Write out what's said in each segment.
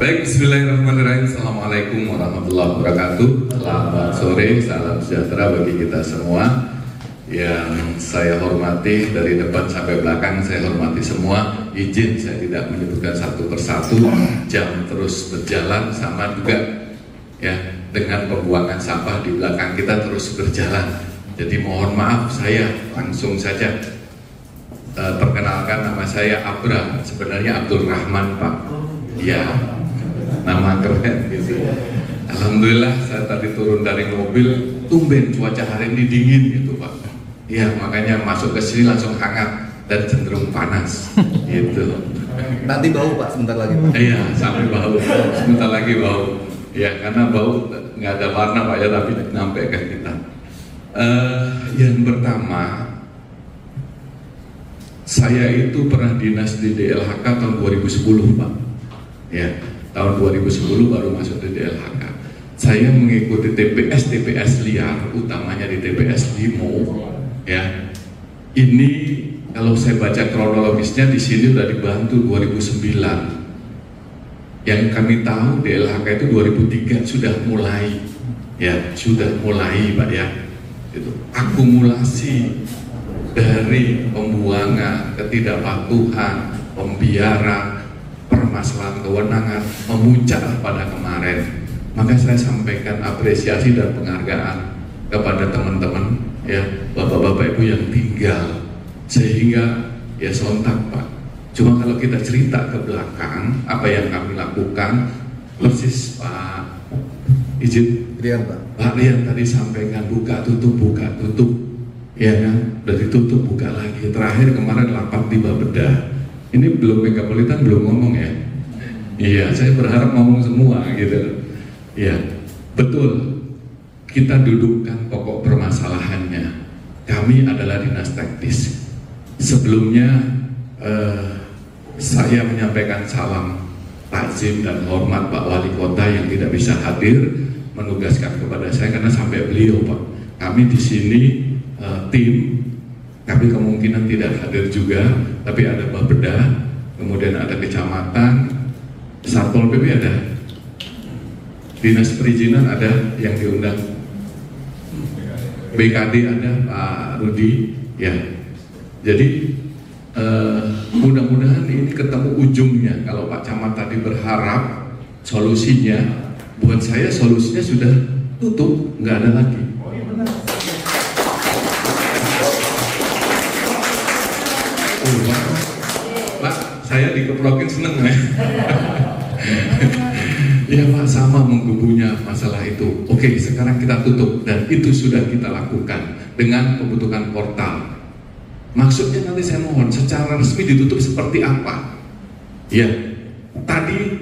Baik, bismillahirrahmanirrahim. Assalamualaikum warahmatullahi wabarakatuh. Selamat sore, salam sejahtera bagi kita semua. Yang saya hormati dari depan sampai belakang, saya hormati semua. Izin saya tidak menyebutkan satu persatu. Jam terus berjalan, sama juga ya dengan pembuangan sampah di belakang kita terus berjalan. Jadi mohon maaf, saya langsung saja perkenalkan, nama saya Abra, sebenarnya Abdul Rahman, Pak. Ya, nama keren gitu. Alhamdulillah saya tadi turun dari mobil, tumben cuaca hari ini dingin gitu, Pak. Ya, makanya masuk ke sini langsung hangat dan cenderung panas gitu. Nanti bau, Pak, sebentar lagi, Pak. Iya, sampai bau, sebentar lagi bau. Ya, karena bau nggak ada warna, Pak, ya, tapi nyampe ke kita. Yang pertama, saya itu pernah dinas di DLHK tahun 2010, Pak. Ya, tahun 2010 baru masuk di DLHK. Saya mengikuti TPS liar, utamanya di TPS Limo. Ya, ini kalau saya baca kronologisnya di sini sudah dibantu 2009. Yang kami tahu DLHK itu 2003 sudah mulai, ya sudah mulai, Pak, ya. Itu akumulasi dari pembuangan, ketidakpatuhan, pembiaran, permasalahan kewenangan memuncak pada kemarin. Maka saya sampaikan apresiasi dan penghargaan kepada teman-teman, ya, bapak-bapak ibu yang tinggal, sehingga ya sontak, Pak. Cuma kalau kita cerita ke belakang apa yang kami lakukan, persis Pak izin Rian, Pak. Pak Rian tadi sampaikan buka tutup, ya kan, udah ditutup buka lagi. Terakhir kemarin lapak tiba bedah. Ini belum Megapolitan belum ngomong ya. Iya, saya berharap ngomong semua gitu. Iya, betul. Kita dudukkan pokok permasalahannya. Kami adalah dinas teknis. Sebelumnya saya menyampaikan salam takzim dan hormat Pak Wali Kota yang tidak bisa hadir, menugaskan kepada saya karena sampai beliau, Pak. Kami di sini tim. Kami kemungkinan tidak hadir juga, tapi ada Bapeda, kemudian ada kecamatan, Satpol PP ada, dinas perizinan ada yang diundang, BKD ada Pak Rudi, ya. Jadi mudah-mudahan ini ketemu ujungnya. Kalau Pak Camat tadi berharap solusinya, buat saya solusinya sudah tutup, nggak ada lagi. Pak, saya dikeprokin seneng ya. Ya Pak, sama menggebunya masalah itu. Oke, sekarang kita tutup dan itu sudah kita lakukan dengan pembentukan portal. Maksudnya nanti saya mohon secara resmi ditutup seperti apa? Ya, tadi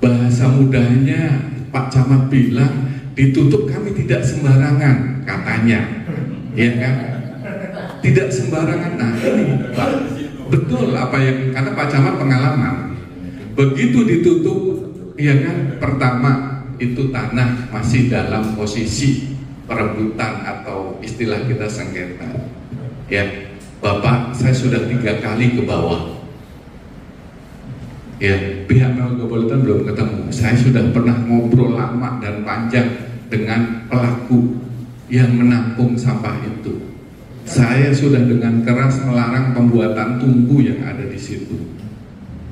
bahasa mudahnya Pak Camat bilang ditutup kami tidak sembarangan katanya, ya kan? Tidak sembarangan. Nah ini Pak, betul apa yang karena Pak Camat pengalaman. Begitu ditutup, ya kan, pertama itu tanah masih dalam posisi perebutan atau istilah kita sengketa. Ya, Bapak, saya sudah 3 kali ke bawah. Ya, pihak Megapolitan belum ketemu. Saya sudah pernah ngobrol lama dan panjang dengan pelaku yang menampung sampah itu. Saya sudah dengan keras melarang pembuatan tungku yang ada di situ.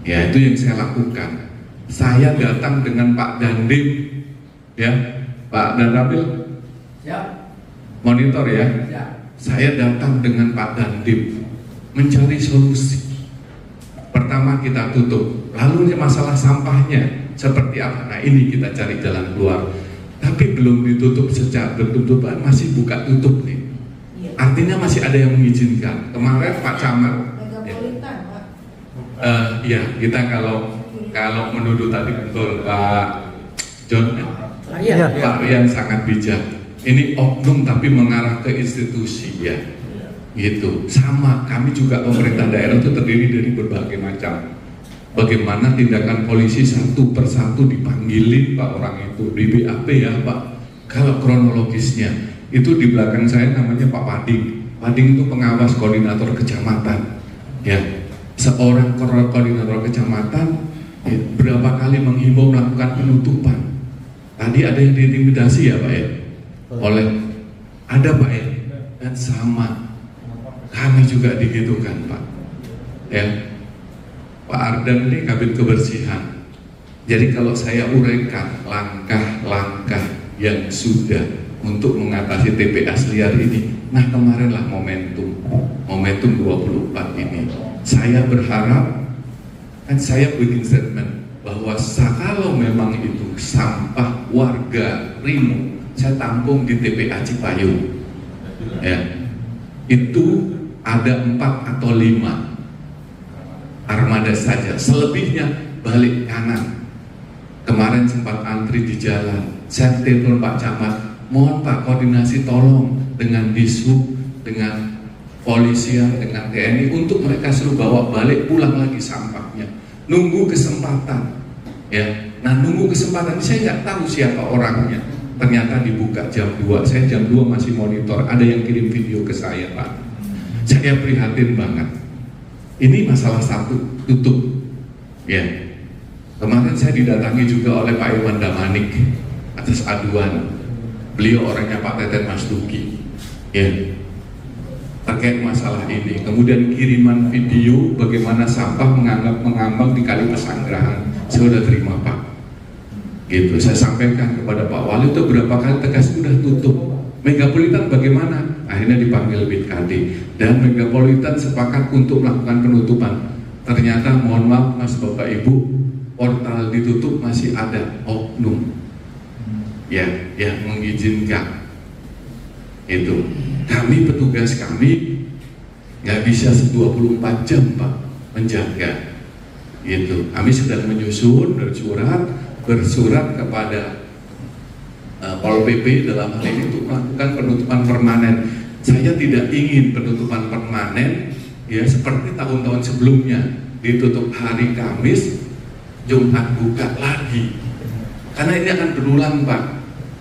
Ya, itu yang saya lakukan. Saya datang dengan Pak Dandim, ya, Pak Dandabil, ya. Monitor ya. Ya. Saya datang dengan Pak Dandim mencari solusi. Pertama kita tutup, lalu masalah sampahnya seperti apa? Nah ini kita cari jalan keluar. Tapi belum ditutup secara bertutupan, masih buka tutup nih. Artinya masih ada yang mengizinkan. Kemarin Pak Camat, Megapolitan, Pak. Ya kita kalau menuduh tadi betul Pak John, Pak Rian sangat bijak. Ini oknum tapi mengarah ke institusi ya, gitu. Sama kami juga pemerintah daerah itu terdiri dari berbagai macam. Bagaimana tindakan polisi satu persatu dipanggilin Pak orang itu di BAP ya Pak. Kalau kronologisnya itu di belakang saya namanya Pak Pading. Pading itu pengawas koordinator kecamatan. Ya, seorang koordinator kecamatan berapa kali menghimbau melakukan penutupan. Tadi ada yang diintimidasi ya Pak ya, oleh ada Pak ya, dan sama kami juga digitukan Pak ya. Pak Ardan ini Kabid Kebersihan. Jadi kalau saya uraikan langkah-langkah yang sudah untuk mengatasi TPS liar ini, nah kemarinlah momentum 24 ini. Saya berharap, kan saya bikin statement bahwa kalau memang itu sampah warga Rimo, saya tampung di TPA Cipayung ya, itu ada 4 atau 5 armada saja, selebihnya balik kanan. Kemarin sempat antri di jalan, saya telepon Pak Camat, mohon Pak koordinasi tolong dengan Dishub, dengan polisian, dengan TNI untuk mereka suruh bawa balik pulang lagi sampahnya. Nunggu kesempatan, ya. Nah nunggu kesempatan, saya nggak tahu siapa orangnya. Ternyata dibuka jam 2, saya jam 2 masih monitor. Ada yang kirim video ke saya Pak. Saya prihatin banget. Ini masalah satu, tutup, ya. Kemarin saya didatangi juga oleh Pak Iwan Damanik atas aduan. Beliau orangnya Pak Teten Mas Duki, ya. Terkait masalah ini, kemudian kiriman video bagaimana sampah mengambang di Kali Pesanggerahan, saya sudah terima Pak. Gitu, saya sampaikan kepada Pak Wali itu berapa kali tegas sudah tutup. Megapolitan bagaimana? Akhirnya dipanggil BKD dan Megapolitan sepakat untuk melakukan penutupan. Ternyata mohon maaf Mas Bapak Ibu, portal ditutup masih ada oknum ya yang mengizinkan itu. Kami petugas kami nggak bisa 24 jam Pak menjaga itu. Kami sedang menyusun bersurat kepada Pol PP dalam hal ini untuk melakukan penutupan permanen. Saya tidak ingin penutupan permanen ya seperti tahun-tahun sebelumnya, ditutup hari Kamis, Jumat buka lagi. Karena ini akan berulang Pak.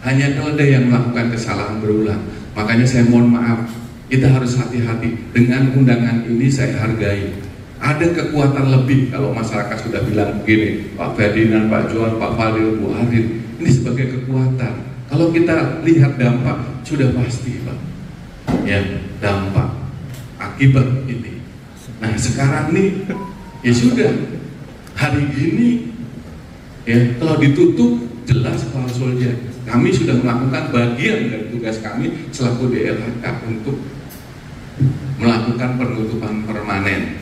Hanya kalau ada yang melakukan kesalahan berulang. Makanya saya mohon maaf, kita harus hati-hati. Dengan undangan ini saya hargai. Ada kekuatan lebih kalau masyarakat sudah bilang begini, Pak Ferdinand, Pak Johan, Pak Fadil, Bu Harin, ini sebagai kekuatan. Kalau kita lihat dampak, sudah pasti Pak, ya dampak akibat ini. Nah sekarang nih, ya sudah, hari ini, ya kalau ditutup jelas klausulnya. Kami sudah melakukan bagian dari tugas kami selaku DLHK untuk melakukan penutupan permanen.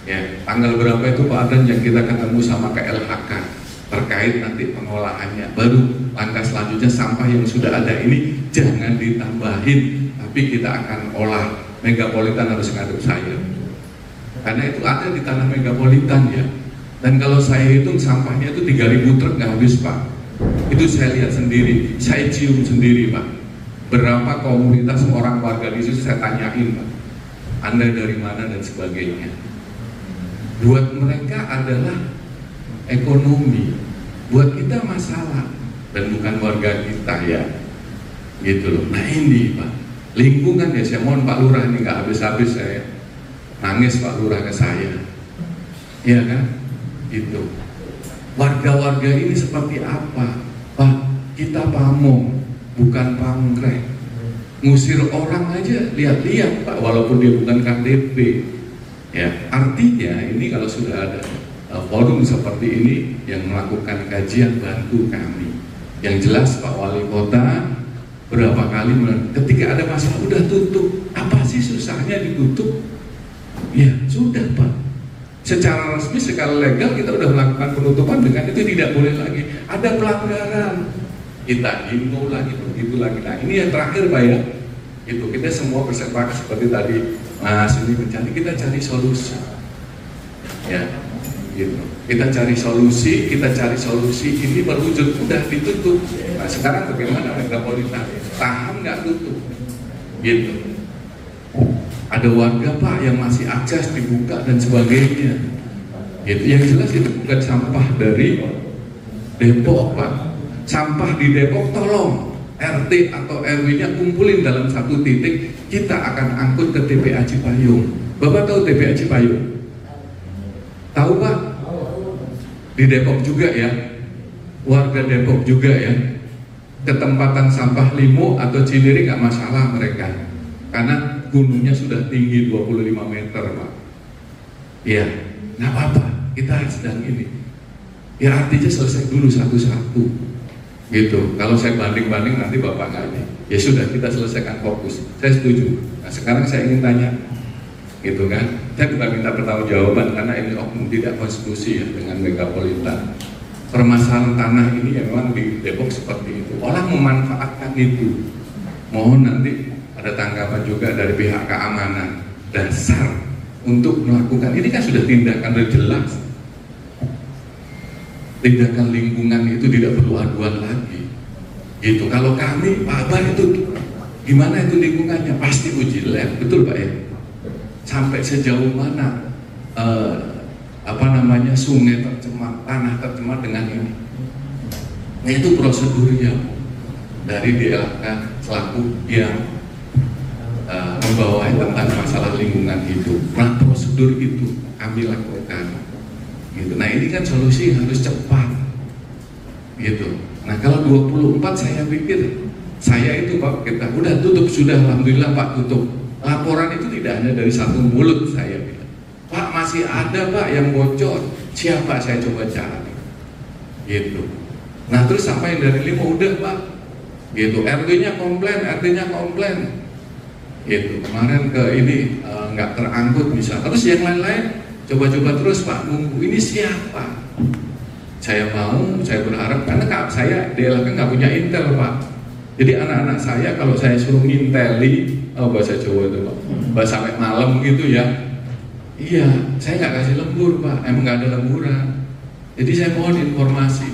Ya, tanggal berapa itu Pak Ardan yang kita ketemu sama KLHK terkait nanti pengolahannya. Baru langkah selanjutnya sampah yang sudah ada ini jangan ditambahin, tapi kita akan olah. Megapolitan harus ngadep saya. Karena itu ada di tanah Megapolitan ya. Dan kalau saya hitung sampahnya itu 3.000 truk nggak habis Pak. Itu saya lihat sendiri, saya cium sendiri Pak. Berapa komunitas orang warga di situ saya tanyain Pak, Anda dari mana dan sebagainya. Buat mereka adalah ekonomi, buat kita masalah dan bukan warga kita ya, gitu loh. Nah ini Pak, lingkungan ya saya mohon Pak Lurah ini nggak habis-habis saya nangis Pak Lurah ke saya, ya kan, itu. Warga-warga ini seperti apa? Pak, kita pamong, bukan pamrek. Ngusir orang aja, lihat-lihat Pak, walaupun dia bukan KTP. Ya, artinya ini kalau sudah ada forum seperti ini yang melakukan kajian, bantu kami. Yang jelas Pak Wali Kota berapa kali ketika ada masalah udah tutup. Apa sih susahnya ditutup? Ya, sudah Pak. Secara resmi, secara legal kita sudah melakukan penutupan, dengan itu tidak boleh lagi. Ada pelanggaran, kita himbau lagi, begitu lagi. Nah ini yang terakhir Pak ya, itu kita semua bersepakat seperti tadi Mas ini mencari, kita cari solusi, ya, gitu. Kita cari solusi, ini berwujud udah ditutup. Nah sekarang bagaimana Megapolitan? Tahan nggak tutup, gitu. Ada warga Pak yang masih akses dibuka dan sebagainya. Gitu. Yang jelas itu bukan sampah dari Depok Pak. Sampah di Depok tolong RT atau RW-nya kumpulin dalam satu titik, kita akan angkut ke TPA Cipayung. Bapak tahu TPA Cipayung? Tahu Pak? di Depok juga ya, warga Depok juga ya, ketempatan sampah Limo atau Cinere nggak masalah mereka, karena gunungnya sudah tinggi 25 meter Pak. Iya, nggak apa-apa, kita sedang ini. Ya artinya selesai dulu satu-satu, gitu. Kalau saya banding-banding nanti Bapak nggak ini. Ya sudah, kita selesaikan fokus. Saya setuju. Nah sekarang saya ingin tanya, gitu kan? Saya bukan minta pertanggungjawaban karena ini oknum tidak konstitusi ya dengan megapolitan. Permasalahan tanah ini ya memang di Depok seperti itu. Orang memanfaatkan itu. Mohon nanti ada tanggapan juga dari pihak keamanan. Dasar untuk melakukan ini kan sudah tindakan sudah jelas. Tindakan lingkungan itu tidak perlu aduan lagi. Gitu. Kalau kami Pak Abar itu gimana itu lingkungannya? Pasti uji lab, betul Pak ya? Sampai sejauh mana sungai tercemar, tanah tercemar dengan ini. Nah itu prosedurnya dari DLHK selaku yang membawahi tentang masalah lingkungan hidup. Nah prosedur itu kami lakukan. Gitu. Nah ini kan solusi harus cepat. Gitu. Nah kalau 24 saya pikir saya itu Pak kita udah tutup sudah, alhamdulillah Pak tutup. Laporan itu tidak hanya dari satu mulut saya bilang, Pak masih ada Pak yang bocor, siapa saya coba cari, gitu. Nah terus sampai dari 5 udah Pak, gitu. RT-nya komplain, gitu. Kemarin ke ini nggak terangkut bisa, terus yang lain-lain coba-coba terus Pak nunggu ini siapa? Saya berharap karena saya DLHK nggak punya intel Pak. Jadi anak-anak saya kalau saya suruh nginteli, bahasa Jawa itu Pak, bahasa sampai malam gitu ya. Iya, saya nggak kasih lembur Pak, emang nggak ada lemburan. Jadi saya mohon informasi,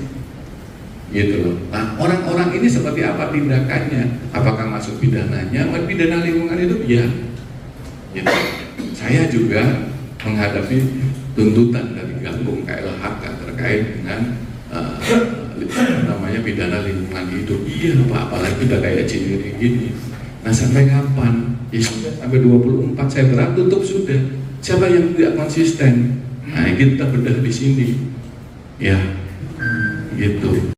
gitu loh. Nah orang-orang ini seperti apa tindakannya? Apakah masuk pidananya? Pidana lingkungan hidup ya. Gitu. Saya juga menghadapi tuntutan dari Gabung KLHK terkait dengan pidana lingkungan hidup. Iya Pak, apalagi udah kayak Cinere gini. Nah sampai kapan? Ya sudah sampai 24 saya berat tutup sudah. Siapa yang tidak konsisten? Nah kita bedah di sini. Ya, gitu.